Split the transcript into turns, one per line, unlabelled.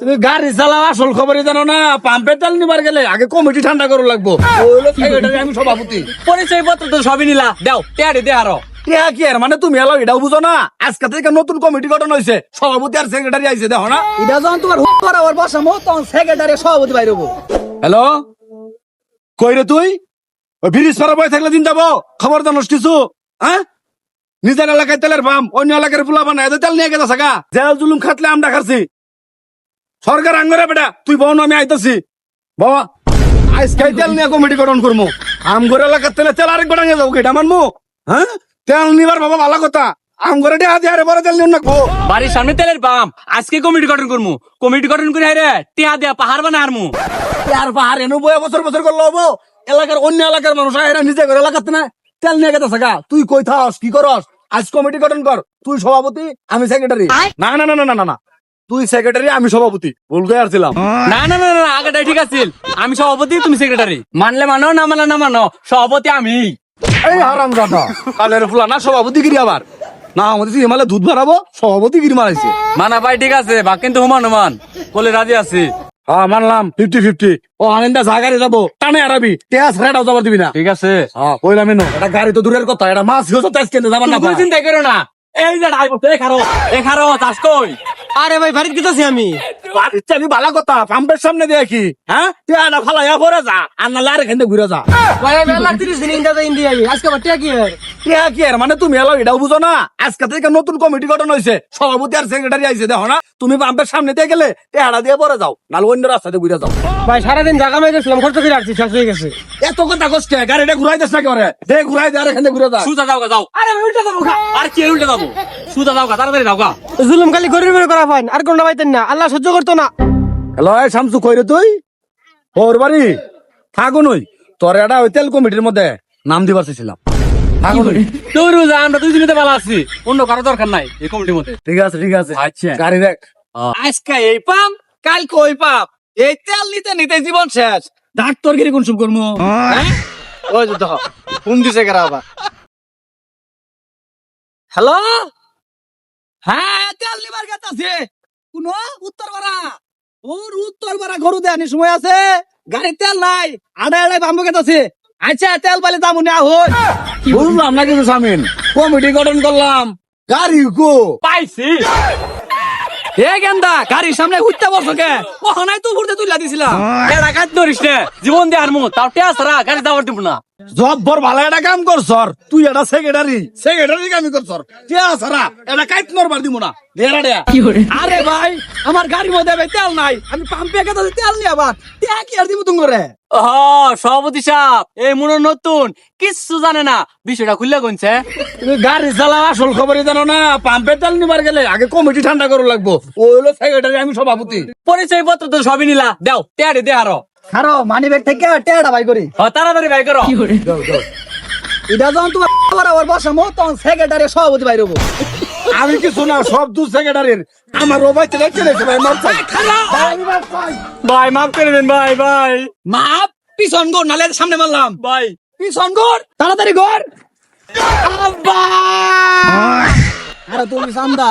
তুমি গাড়ি চালাও, আসল খবরই জানো না। পাম্পে তেল নিবার গেলে আগে কমিটি ঠান্ডা করে লাগবো। আমি সভাপতি।
পরিচয় পত্র তো সবই নিলা, দাও টেয়ারে দে আরো।
টিয়া কি আর মানে তুমি এলাও এটাও বুঝো না? আজকে থেকে নতুন কমিটি গঠন হয়েছে, সভাপতি আর সেক্রেটারি আইছে, দেখো না?
এটা যখন তোমার হুট করা আবার বসামো তখন সেক্রেটারি সভাপতি বাইর হবো।
হ্যালো, কই রে তুই? ওই ব্রিজ পাড়া বয়ে থাকলে দিন যাবো, খবর জানোস কিছু? হ্যাঁ, নিজের এলাকায় তেলের পাম্প, অন্য এলাকার পোলা বানায় তেল নিয়ে গেছে সাকা। জেল জুলুম খাটলে আমরা খাচ্ছি। সরকার আঙ্গরে বেটা, তুই বল আমি আইতাছি। বাবা আজকে তেল নিয়ে কমিটি গঠন করবো। আমগর এলাকার তেল আরেক বেটা নিয়ে যাবো, এটা মানবো? হ্যাঁ, তেল নিবার বাবা ভালো কথা। আমগরে হাতে বড় তেল নিয়ে নাকবো।
বাড়ির সামনে তেলের পাম্প, আজকে কমিটি গঠন করমু। কমিটি গঠন করে হাইরে টিয়া দিয়া পাহাড় বানা হারমু।
আর পাহাড় এনে বয়ে বছর বছর করলে হবো? এলাকার অন্য এলাকার মানুষ এরা নিজে করে এলাকাতে না তেল নিয়ে গেছে সাকা। তুই কই থাস, কি করস? আজ কমিটি গঠন কর, তুই সভাপতি আমি সেক্রেটারি। না না না না না না, তুই সেক্রেটারি আমি সভাপতি, ভুল করে আসছিলাম।
না না না না, আগেটাই ঠিক আছিল। আমি সভাপতি, তুমি সেক্রেটারি। মানলে মানো, না মানলে না মানো, সভাপতি আমি।
এই হারাম জাদা, কালের ফুলা না সভাপতি গিরি আবার না আমাদের হিমালয় দুধ বাড়াবো, সভাপতি গিরি মারাইছে।
মানা ভাই ঠিক আছে, বা কিন্তু হুমান হুমান বলে রাজি আছি।
হ্যাঁ মানলাম 50-50। ও আনন্দা জাগারে যাবো, টানে আরাবি তেজ রেডাও যাবার দিবি না।
ঠিক আছে,
হ্যাঁ কইলাম এনো, এটা গাড়ি তো দূরের কথা, এটা মাছ গেছে তেজ কেন্দ্রে যাবার না।
তুমি চিন্তা করো না। এই যে ডাইভ এখারো চাষ কই।
আরে ভাই বাড়িতে গেছি আমি।
আমি ভালো কথা, পাম্পের সামনে দেখি। হ্যাঁ, টিয়াটা ফালাইয়া পরে যা, আর নাহলে আর এখান থেকে ঘুরে যা।
ভাই আমি 30 দিন ইন্ডিয়া যাই, ইন্ডিয়া আজকে আবার টিয়া কি হয়?
টিয়া কি আর মানে তুমি এলাও এটাও বুঝো না? আজকে থেকে নতুন কমিটি গঠন হয়েছে, সভাপতি আর সেক্রেটারি আইছে, দেখো না? তুমি পাম্পের সামনে দিয়ে গেলে টিয়াটা দিয়ে পরে যাও, নাহলে অন্য রাস্তাতে ঘুরে যাও।
ভাই সারাদিন জায়গা মাই গেছিলাম, খরচ করে রাখছি, শেষ হয়ে গেছে।
এত কথা কষ্ট, গাড়িটা ঘুরাই দিস না করে দে, ঘুরাই দে আর এখান থেকে ঘুরে যা।
সুজা যাও গা, যাও।
আরে আমি উল্টা যাবো খা।
আর কি উল্টে যাবো? সুজা যাও গা, তাড়াতাড়ি যাও গা।
জুলুম খালি গরিবের করা পাইন, আর কোনটা পাইতেন না, আল্লাহ সহ্য করতো না।
হ্যালো শামসু, কই রে তুই? ওর বাড়ি থাকো নই, তোর এটা ওই তেল কমিটির মধ্যে নাম দিবার চাইছিলাম। থাকো নই।
তোর আমরা দুইজনে ভালো আছি, অন্য কারো দরকার নাই এই কমিটির মধ্যে।
ঠিক আছে ঠিক আছে,
আচ্ছা।
গাড়ি দেখ।
আজকে এই পাম, কালকে ওই পাম, এই তেল নিতে নিতে জীবন শেষ। ডাক্তার গিরি কোন সব করবো?
ওই যে দেখো ফোন দিছে কেরা আবার।
হ্যালো, হ্যাঁ তেল নিবার গেছে।
কোন উত্তরপাড়া? ওর উত্তরপাড়া গরু দেয়ানি সময় আছে, গাড়ি তেল নাই, আড়াই বাম্বু গেছে। আচ্ছা তেল পালে দাম না হই।
বুঝলাম না কিছু সামিন, কমিটি গঠন করলাম, গাড়ি কো
পাইছি। এ গেন্দা, গাড়ির সামনে উঠতে বসো কে? কখনাই তো ঘুরতে তুইলা দিছিলাম। এটা কাজ ধরিস নে, জীবন দিয়ে আরমু, তাও টেস রা গাড়ি দাবার দিব না।
জব্বর ভালো একটা কাম করছর, তুই এটা সেক্রেটারি কামি করছর। টিয়া সারা এটা কাইত নরবার দিব না, দেরা দেয়া।
আরে ভাই আমার গাড়ির মধ্যে ভাই তেল নাই, আমি পাম্পে গেছে তেল নিয়ে আবার টিয়া কি আর দিব তুমি?
ও সভাপতি সাহেব, এই মনে নতুন কিচ্ছু জানে না, বিষয়টা খুললে গুনছে।
তুমি গাড়ি চালাও, আসল খবরই জানো না? পাম্পে তেল নিবার গেলে আগে কমিটি ঠান্ডা করে লাগবো। ও হলো সেক্রেটারি, আমি সভাপতি।
পরিচয় পত্র তো সবই নিলা, দাও টেয়ারে দে আরো।
আরো মানি ব্যাগ থেকে টেয়াটা ভাই করি।
তাড়াতাড়ি ভাই করো।
এটা যখন তোমার আবার বসামো তখন সেক্রেটারি সভাপতি বাইর হবো।
আমি কিছু না, সব দু সেক্রেটারির। আমার ও ভাই তেলে চলেছে ভাই, মাপ চাই।
ভাই মাফ করে দেন ভাই, ভাই
মাপ পিছন গোর নালে সামনে মারলাম।
ভাই।
পিছন গোর তাড়াতাড়ি গোর। আরে তুমি সান্দা